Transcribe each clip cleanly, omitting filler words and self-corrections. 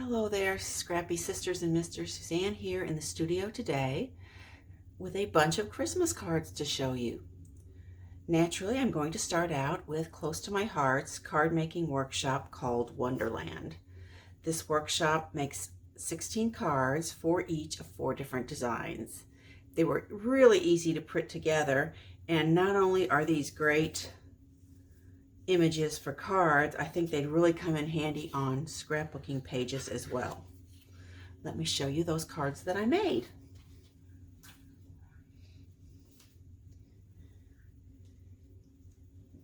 Hello there, scrappy sisters and Mr. Suzanne here in the studio today with a bunch of Christmas cards to show you. Naturally, I'm going to start out with Close to My Heart's card making workshop called Wonderland. This workshop makes 16 cards for each of 4 different designs. They were really easy to put together, and not only are these great images for cards, I think they'd really come in handy on scrapbooking pages as well. Let me show you those cards that I made.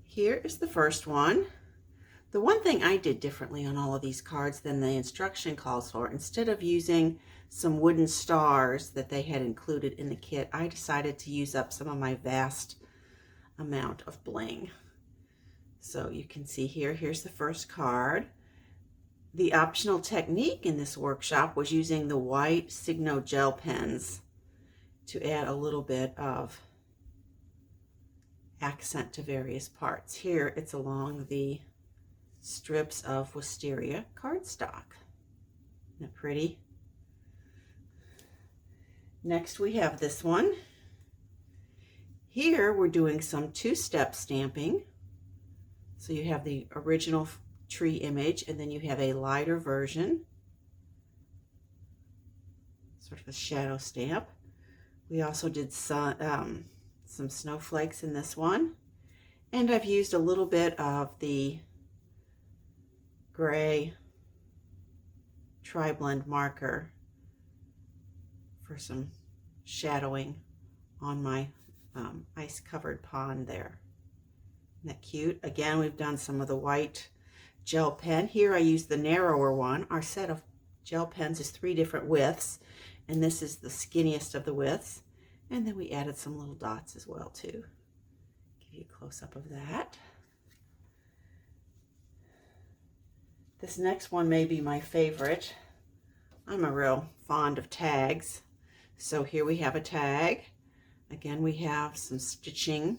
Here is the first one. The one thing I did differently on all of these cards than the instruction calls for, instead of using some wooden stars that they had included in the kit, I decided to use up some of my vast amount of bling. So you can see here's the first card. The optional technique in this workshop was using the white Signo gel pens to add a little bit of accent to various parts. Here it's along the strips of wisteria cardstock. Isn't it pretty? Next we have this one. Here we're doing some 2-step stamping. So you have the original tree image, and then you have a lighter version, sort of a shadow stamp. We also did some snowflakes in this one, and I've used a little bit of the gray tri-blend marker for some shadowing on my ice-covered pond there. Isn't that cute? Again, we've done some of the white gel pen. Here I used the narrower one. Our set of gel pens is 3 different widths, and this is the skinniest of the widths. And then we added some little dots as well too. Give you a close-up of that. This next one may be my favorite. I'm a real fond of tags. So here we have a tag. Again, we have some stitching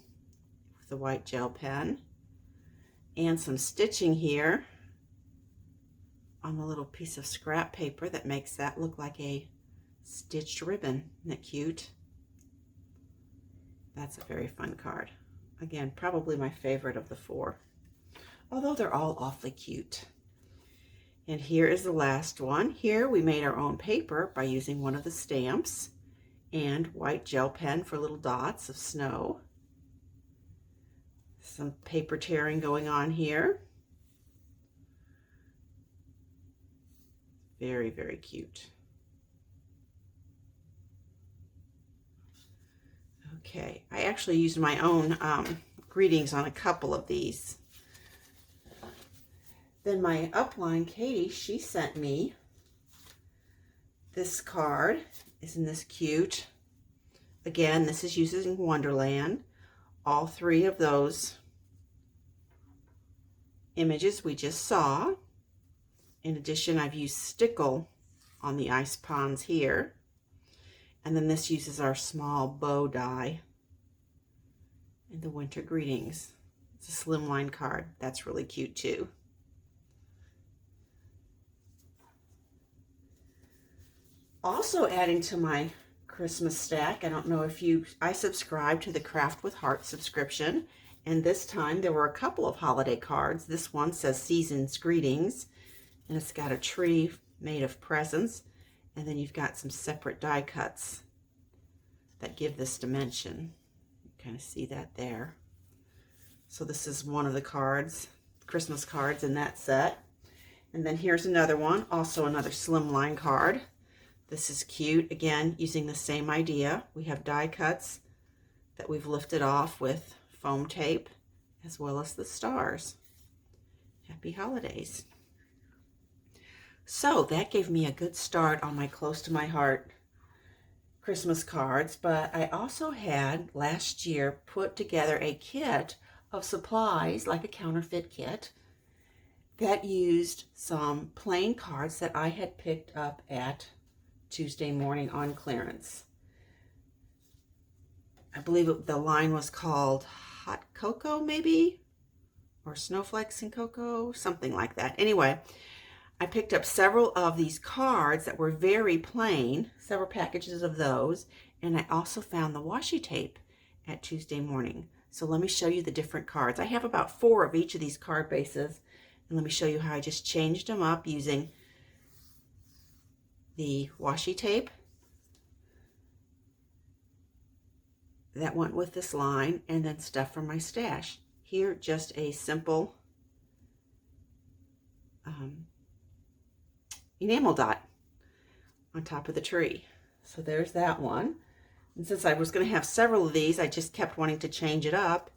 with the white gel pen and some stitching here on the little piece of scrap paper that makes that look like a stitched ribbon. Isn't that cute? That's a very fun card. Again, probably my favorite of the 4, although they're all awfully cute. And here is the last one. Here we made our own paper by using one of the stamps and white gel pen for little dots of snow. Some paper tearing going on here. Very, very cute. Okay, I actually used my own greetings on a couple of these. Then my upline, Katie, she sent me this card. Isn't this cute? Again, this is using Wonderland. All 3 of those images we just saw. In addition, I've used stickle on the ice ponds here. And then this uses our small bow die in the winter greetings. It's a slimline card. That's really cute too. Also adding to my Christmas stack, I don't know if I subscribe to the Craft with Heart subscription, and this time there were a couple of holiday cards. This one says Season's Greetings, and it's got a tree made of presents, and then you've got some separate die cuts that give this dimension. You kind of see that there. So this is one of the cards, Christmas cards in that set. And then here's another one, also another slimline card. This is cute. Again, using the same idea. We have die cuts that we've lifted off with foam tape, as well as the stars. Happy holidays. So that gave me a good start on my Close to My Heart Christmas cards, but I also had last year put together a kit of supplies, like a counterfeit kit, that used some plain cards that I had picked up at Tuesday morning on clearance. I believe the line was called Hot Cocoa, maybe, or Snowflakes and Cocoa, something like that. Anyway, I picked up several of these cards that were very plain, several packages of those, and I also found the washi tape at Tuesday Morning. So let me show you the different cards. I have about 4 of each of these card bases, and let me show you how I just changed them up using the washi tape that went with this line, and then stuff from my stash. Here, just a simple enamel dot on top of the tree. So there's that one. And since I was going to have several of these, I just kept wanting to change it up.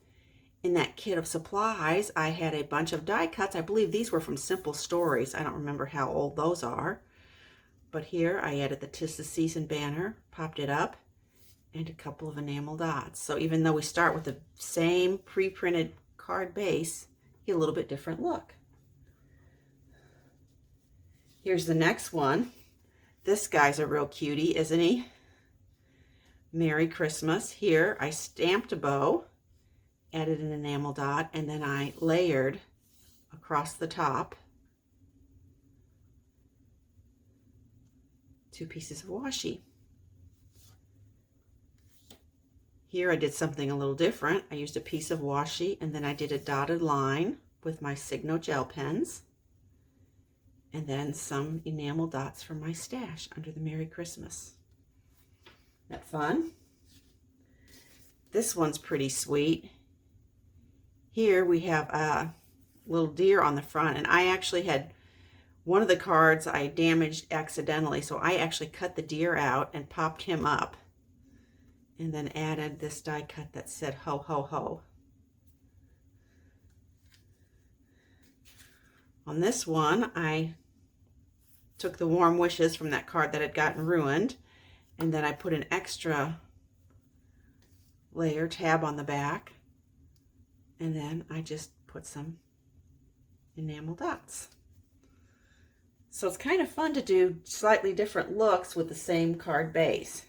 In that kit of supplies, I had a bunch of die cuts. I believe these were from Simple Stories. I don't remember how old those are. But here I added the 'Tis the Season banner, popped it up, and a couple of enamel dots. So even though we start with the same pre-printed card base, you get a little bit different look. Here's the next one. This guy's a real cutie, isn't he? Merry Christmas. Here I stamped a bow, added an enamel dot, and then I layered across the top 2 pieces of washi. Here I did something a little different. I used a piece of washi and then I did a dotted line with my Signo gel pens, and then some enamel dots from my stash under the Merry Christmas. Isn't that fun? This one's pretty sweet. Here we have a little deer on the front, and I actually had one of the cards I damaged accidentally, so I actually cut the deer out and popped him up, and then added this die cut that said ho ho ho. On this one, I took the warm wishes from that card that had gotten ruined, and then I put an extra layer tab on the back, and then I just put some enamel dots. So it's kind of fun to do slightly different looks with the same card base.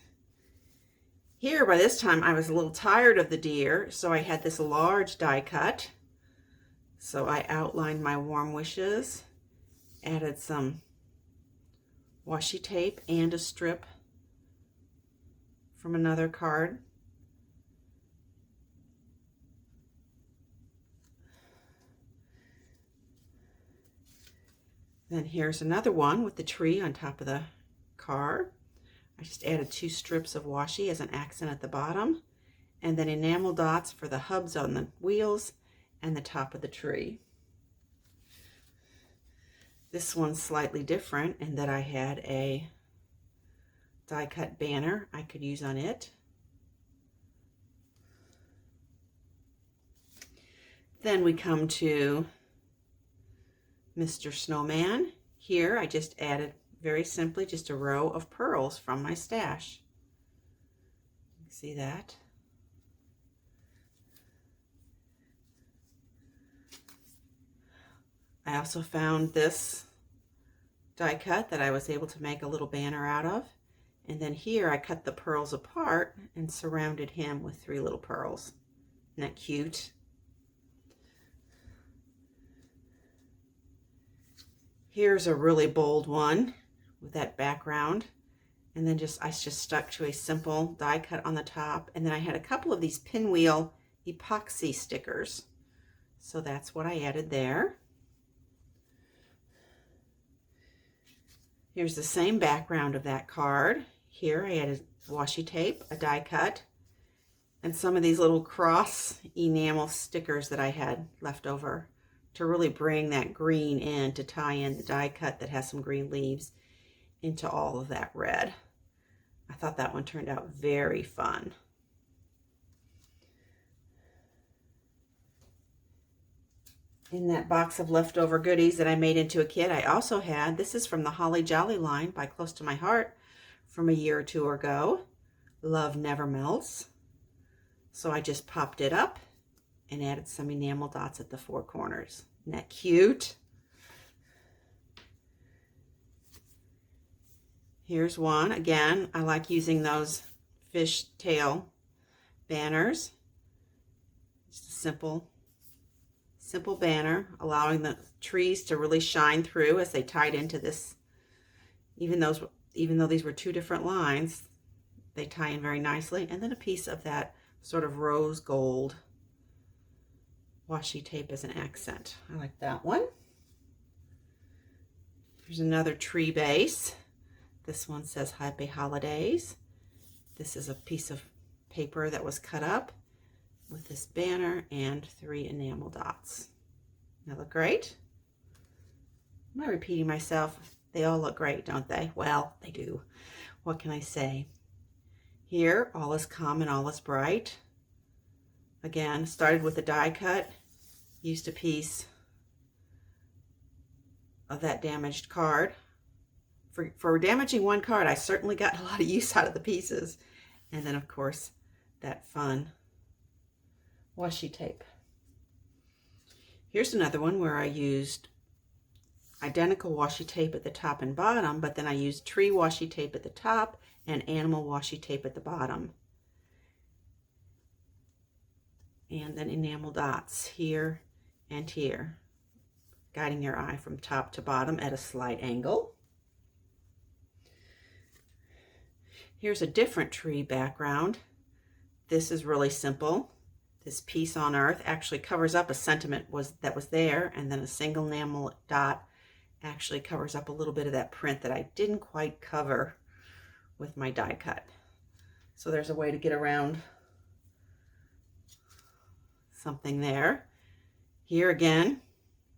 Here, by this time, I was a little tired of the deer, so I had this large die cut. So I outlined my warm wishes, added some washi tape and a strip from another card. Then here's another one with the tree on top of the car. I just added 2 strips of washi as an accent at the bottom, and then enamel dots for the hubs on the wheels and the top of the tree. This one's slightly different in that I had a die cut banner I could use on it. Then we come to Mr. Snowman. Here I just added very simply just a row of pearls from my stash. See that? I also found this die cut that I was able to make a little banner out of. And then here I cut the pearls apart and surrounded him with 3 little pearls. Isn't that cute? Here's a really bold one with that background. And then I just stuck to a simple die cut on the top. And then I had a couple of these pinwheel epoxy stickers. So that's what I added there. Here's the same background of that card. Here I added washi tape, a die cut, and some of these little cross enamel stickers that I had left over to really bring that green in, to tie in the die cut that has some green leaves into all of that red. I thought that one turned out very fun. In that box of leftover goodies that I made into a kit, I also had, this is from the Holly Jolly line by Close to My Heart from a year or 2 ago, Love Never Melts. So I just popped it up and added some enamel dots at the 4 corners. Isn't that cute? Here's one. Again, I like using those fishtail banners. Just a simple Simple banner, allowing the trees to really shine through as they tied into this. Even though these were two different lines, they tie in very nicely. And then a piece of that sort of rose gold washi tape as an accent. I like that one. Here's another tree base. This one says Happy Holidays. This is a piece of paper that was cut up with this banner and 3 enamel dots. They look great. Am I repeating myself? They all look great, don't they? Well, they do. What can I say? Here, all is calm and all is bright. Again, started with a die cut, used a piece of that damaged card. For damaging one card, I certainly got a lot of use out of the pieces. And then, of course, that fun washi tape. Here's another one where I used identical washi tape at the top and bottom, but then I used tree washi tape at the top and animal washi tape at the bottom. And then enamel dots here and here, guiding your eye from top to bottom at a slight angle. Here's a different tree background. This is really simple. This peace on earth actually covers up a sentiment that was there, and then a single enamel dot actually covers up a little bit of that print that I didn't quite cover with my die cut. So there's a way to get around something there. Here again,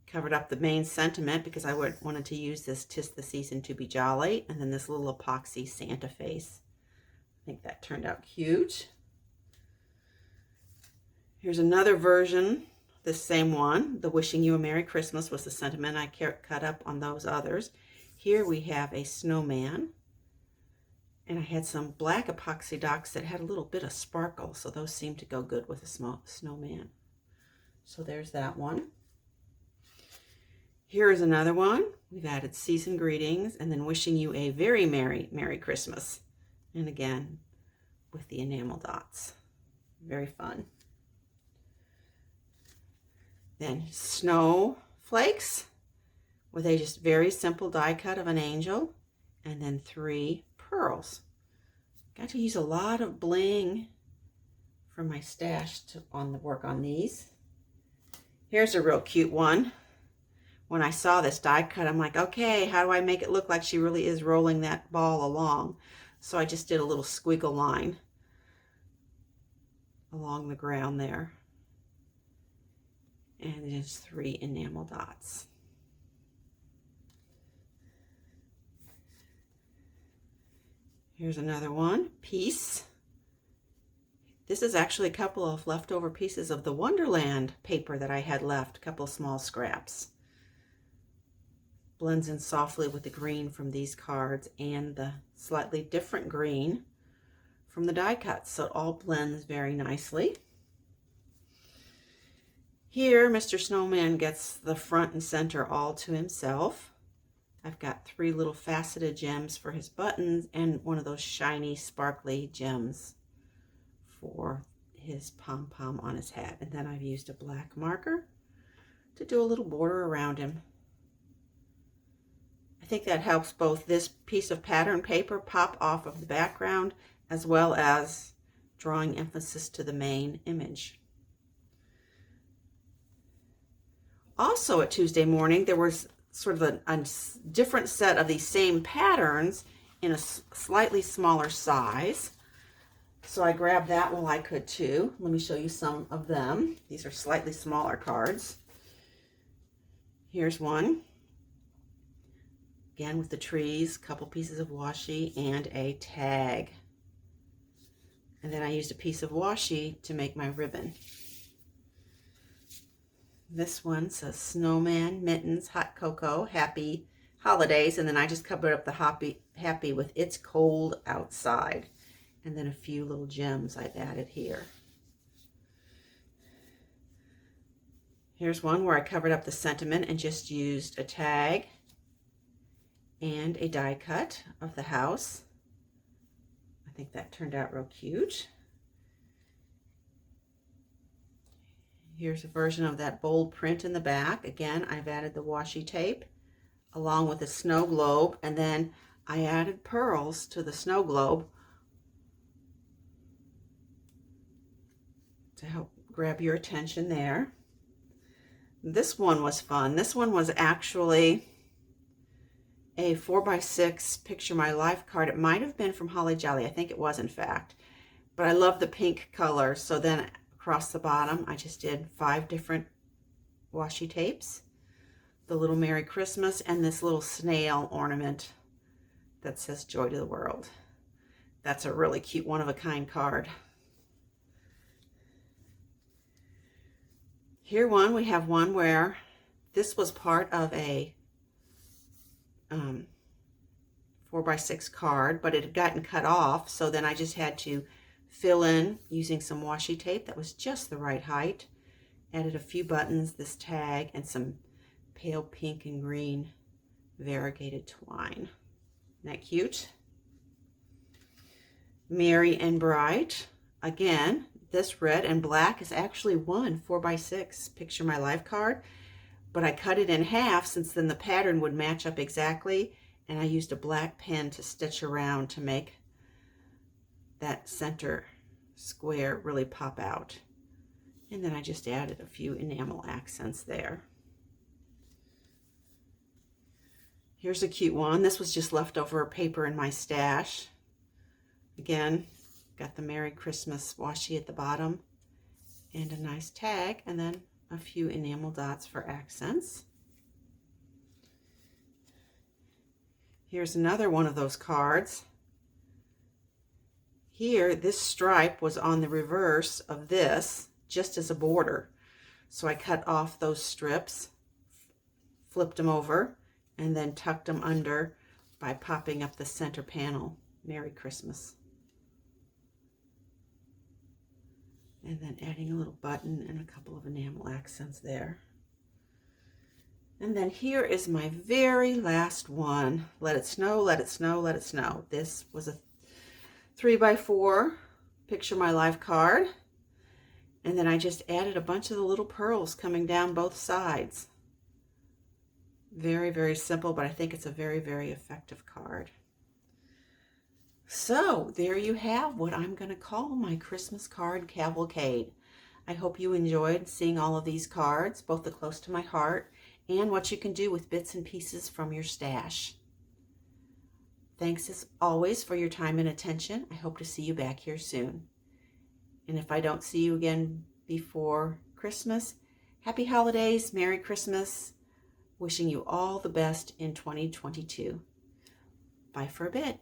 covered up the main sentiment because I wanted to use this "'Tis the Season to be Jolly," and then this little epoxy Santa face. I think that turned out cute. Here's another version, the same one. The "Wishing You a Merry Christmas" was the sentiment I cut up on those others. Here we have a snowman, and I had some black epoxy dots that had a little bit of sparkle, so those seem to go good with a small snowman. So there's that one. Here is another one. We've added season greetings and then "Wishing you a very Merry Christmas." And again, with the enamel dots. Very fun. Then snowflakes with a just very simple die cut of an angel, and then 3 pearls. Got to use a lot of bling from my stash on the work on these. Here's a real cute one. When I saw this die cut, I'm like, okay, how do I make it look like she really is rolling that ball along? So I just did a little squiggle line along the ground there. And just 3 enamel dots. Here's another one, peace. This is actually a couple of leftover pieces of the Wonderland paper that I had left, a couple of small scraps. Blends in softly with the green from these cards and the slightly different green from the die cuts, so it all blends very nicely. Here, Mr. Snowman gets the front and center all to himself. I've got 3 little faceted gems for his buttons and one of those shiny, sparkly gems for his pom-pom on his hat. And then I've used a black marker to do a little border around him. I think that helps both this piece of pattern paper pop off of the background as well as drawing emphasis to the main image. Also at Tuesday morning, there was sort of a different set of these same patterns in a slightly smaller size. So I grabbed that while I could too. Let me show you some of them. These are slightly smaller cards. Here's one. Again with the trees, a couple pieces of washi, and a tag. And then I used a piece of washi to make my ribbon. This one says Snowman, Mittens, Hot Cocoa, Happy Holidays, and then I just covered up the happy with It's Cold Outside. And then a few little gems I've added here. Here's one where I covered up the sentiment and just used a tag and a die cut of the house. I think that turned out real cute. Here's a version of that bold print in the back. Again, I've added the washi tape along with a snow globe, and then I added pearls to the snow globe to help grab your attention there. This one was fun. This one was actually a 4x6 Picture My Life card. It might have been from Holly Jolly. I think it was, in fact. But I love the pink color. So then across the bottom, I just did 5 different washi tapes. The little Merry Christmas and this little snail ornament that says Joy to the World. That's a really cute one-of-a-kind card. Here we have one where this was part of a 4x6 card, but it had gotten cut off, so then I just had to fill in using some washi tape that was just the right height. Added a few buttons, this tag, and some pale pink and green variegated twine. Isn't that cute? Merry and Bright. Again, this red and black is actually one 4x6 Picture My Life card, but I cut it in half since then the pattern would match up exactly, and I used a black pen to stitch around to make that center square really pop out. And then I just added a few enamel accents there. Here's a cute one. This was just leftover paper in my stash. Again, got the Merry Christmas washi at the bottom and a nice tag, and then a few enamel dots for accents. Here's another one of those cards. Here, this stripe was on the reverse of this, just as a border. So I cut off those strips, flipped them over, and then tucked them under by popping up the center panel, Merry Christmas. And then adding a little button and a couple of enamel accents there. And then here is my very last one. Let It Snow, Let It Snow, Let It Snow. This was a 3x4 Picture My Life card. And then I just added a bunch of the little pearls coming down both sides. Very, very simple, but I think it's a very, very effective card. So there you have what I'm going to call my Christmas card cavalcade. I hope you enjoyed seeing all of these cards, both the close to my heart and what you can do with bits and pieces from your stash. Thanks as always for your time and attention. I hope to see you back here soon. And if I don't see you again before Christmas, happy holidays, Merry Christmas. Wishing you all the best in 2022. Bye for a bit.